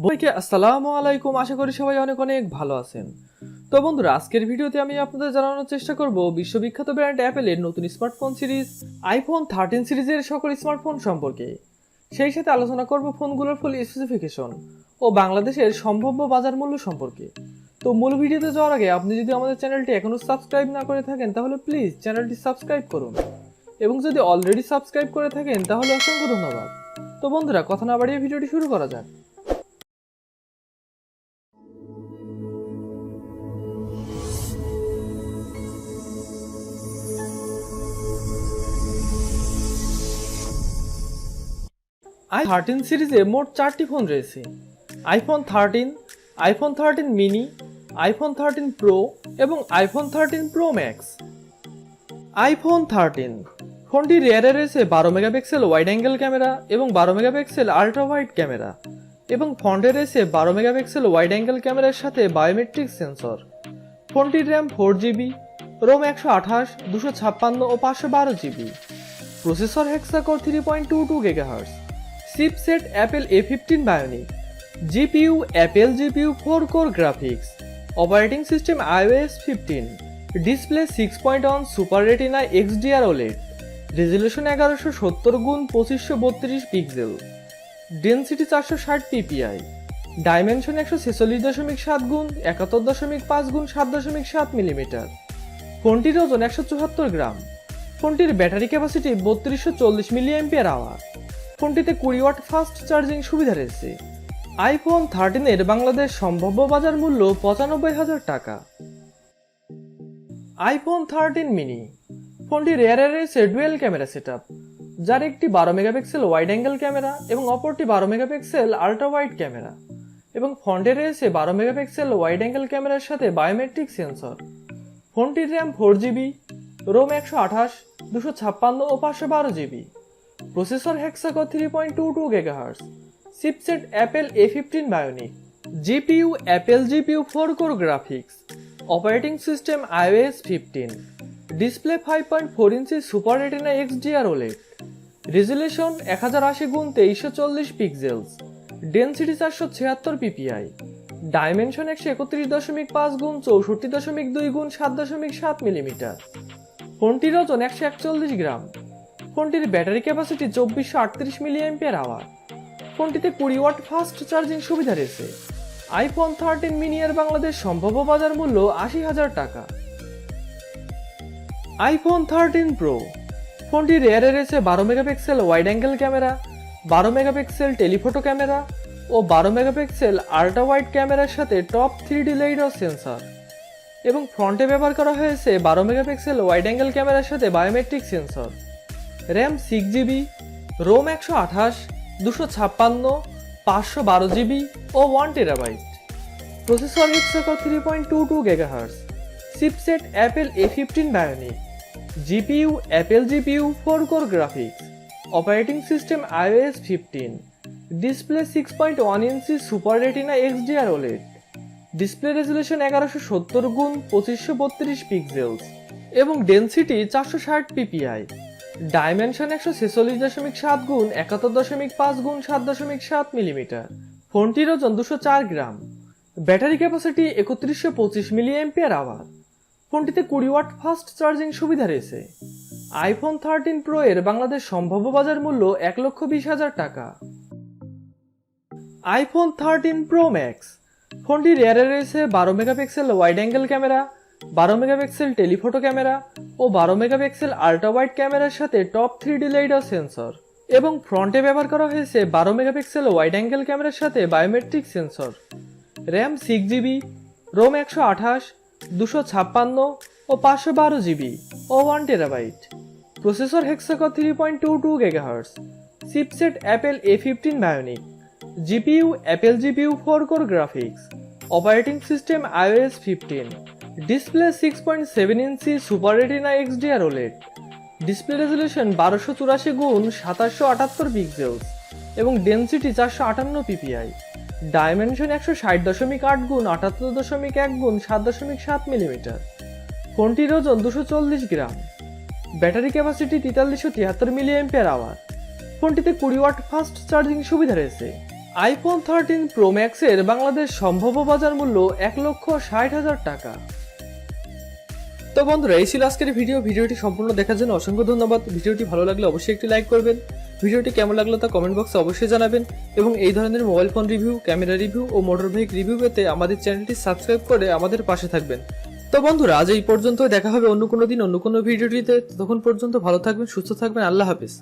বন্ধুকে আসসালামু আলাইকুম, আশা করি সবাই অনেক অনেক ভালো আছেন। তো বন্ধুরা, আজকের ভিডিওতে আমি আপনাদের জানানোর চেষ্টা করব বিশ্ববিখ্যাত ব্র্যান্ড অ্যাপেলের নতুন স্মার্টফোন সিরিজ আইফোন 13 সিরিজের সকল স্মার্টফোন সম্পর্কে। সেই সাথে আলোচনা করব ফোনগুলোর ফুল স্পেসিফিকেশন ও বাংলাদেশের সম্ভাব্য বাজার মূল্য সম্পর্কে। তো মূল ভিডিওতে যাওয়ার আগে আপনি যদি আমাদের চ্যানেলটি এখনো সাবস্ক্রাইব না করে থাকেন তাহলে প্লিজ চ্যানেলটি সাবস্ক্রাইব করুন, এবং যদি অলরেডি সাবস্ক্রাইব করে থাকেন তাহলে অসংখ্য ধন্যবাদ। তো বন্ধুরা, কথা না বাড়িয়ে ভিডিওটি শুরু করা যাক। i13 সিরিজে মোট 4টি ফোন রয়েছে: iPhone 13, iPhone 13 mini, iPhone 13 pro এবং আইফোন 13 প্রো ম্যাক্স। আইফোন 13 ফোনটির রিয়ারে রয়েছে 12 মেগাপিক্সেল ওয়াইড অ্যাঙ্গেল ক্যামেরা এবং 12 মেগাপিক্সেল আল্ট্রা ওয়াইড ক্যামেরা, এবং ফ্রন্টে রয়েছে 12 মেগাপিক্সেল ওয়াইড অ্যাঙ্গেল ক্যামেরার সাথে বায়োমেট্রিক সেন্সর। ফোনটির র্যাম 4GB, রোম 128, 256 ও 512 GB. Processor hexacore 3.22 GHz। Chipset Apple A15 bionic. GPU Apple GPU 4 core graphics. Operating system iOS 15। Display 6.1 super retina XDR OLED। Resolution 1170x2532 pixel. Density 460 ppi। Dimension 146.7 x 71.5 x 7.7 millimetre. ফোনটির ওজন 174 গ্রাম। ফোনটির battery capacity 3240 mAh। ফোনটিতে 20 watt fast charging সুবিধা রয়েছে। IPhone 13 এর বাংলাদেশ সম্ভাব্য বাজার মূল্য 95,000 টাকা। আইফোন 13 মিনি ফোনটির রিয়ারে রয়েছে ডুয়েল ক্যামেরা সেটআপ, যার একটি 12 মেগাপিক্সেল ওয়াইড অ্যাঙ্গেল ক্যামেরা এবং অপরটি 12 মেগাপিক্সেল আল্ট্রা ওয়াইড ক্যামেরা, এবং ফ্রন্টে রয়েছে 12 মেগাপিক্সেল ওয়াইড অ্যাঙ্গেল ক্যামেরার সাথে বায়োমেট্রিক সেন্সর। ফোনটির র্যাম 4GB, রোম 128, 256 ও 512 GB. Processor hexacore 3.22 GHz। Chipset Apple A15 bionic. GPU Apple GPU 4 core graphics. Operating system iOS 15। Display 5.4 inch super retina XDR OLED। Resolution 1080x2340 pixels. Density 476 ppi। Dimension 131.5 x 64.2 x 7.7 millimetre. ফোনটির ওজন 141 গ্রাম। ফোনটির battery capacity 2438 mAh। ফোনটিতে 20 watt fast charging সুবিধা রয়েছে। IPhone 13 mini এর বাংলাদেশ সম্ভাব্য বাজার মূল্য 80,000 টাকা। আইফোন 13 প্রো ফোনটির রিয়ারে রয়েছে 12 megapixel wide angle camera, 12 megapixel telephoto camera ও 12 মেগাপিক্সেল আল্ট্রা ওয়াইড ক্যামেরার সাথে টপ 3D লাইডার সেন্সর, এবং ফ্রন্টে ব্যবহার করা হয়েছে 12 মেগাপিক্সেল ওয়াইড অ্যাঙ্গেল ক্যামেরার সাথে biometric sensor. RAM 6GB, ROM 128, 256, 512 GB ও 1 terabyte. Processor hexacore 3.22 GHz। Chipset Apple A15 bionic. GPU Apple GPU 4 core graphics. Operating system iOS 15। Display 6.1 inch super retina XDR OLED। Display resolution 1170x2532 pixels এবং density 460 ppi। Dimension 146.7 x 71.5 x 7.7 millimetre. ফোনটির ওজন 204 গ্রাম। Battery capacity 3125 mAh। ফোনটিতে 20 watt fast charging সুবিধা রয়েছে। IPhone 13 pro এর বাংলাদেশ সম্ভাব্য বাজার মূল্য 1,20,000 টাকা। আইফোন 13 প্রো ম্যাক্স ফোনটির রিয়ারে রয়েছে 12 megapixel wide angle camera, 12 megapixel telephoto camera ও 12 মেগাপিক্সেল আল্ট্রা ওয়াইড ক্যামেরার সাথে টপ 3D লাইডার সেন্সর, এবং ফ্রন্টে ব্যবহার করা হয়েছে 12 মেগাপিক্সেল ওয়াইড অ্যাঙ্গেল ক্যামেরার সাথে biometric sensor. RAM 6GB, ROM 128, 256 ও 512 জিবি ও 1 terabyte. Processor hexacore 3.22 GHz। Chipset Apple A15 bionic. GPU Apple GPU 4 core graphics. Operating system iOS 15। Display 6.7 inch super retina XDR OLED। Display resolution 1284x2778 pixels এবং density 458 ppi। Dimension 160.8 x 78.1 x 7.7 millimetre. ফোনটির ওজন 240 গ্রাম। Battery capacity 4373 mAh। ফোনটিতে 20 watt fast charging সুবিধা রয়েছে। IPhone 13 pro ম্যাক্সের বাংলাদেশ সম্ভাব্য বাজার মূল্য 1,60,000 টাকা। তো বন্ধুরা, এই ছিল আজকের ভিডিওটি সম্পূর্ণ দেখার জন্য অসংখ্য ধন্যবাদ। ভিডিওটি ভালো লাগলে অবশ্যই একটি লাইক করবেন। ভিডিওটি কেমন লাগলো তা কমেন্ট বক্সে অবশ্যই জানাবেন এবং এই ধরনের mobile phone review, camera review ও মোটর বাইক রিভিউ পেতে আমাদের চ্যানেলটি সাবস্ক্রাইব করে আমাদের পাশে থাকবেন। তো বন্ধুরা, আজ এই পর্যন্ত, দেখা হবে অন্য কোনো দিন অন্য কোনো ভিডিওটিতে। ততক্ষণ পর্যন্ত ভালো থাকবেন, সুস্থ থাকবেন। আল্লাহ হাফেজ।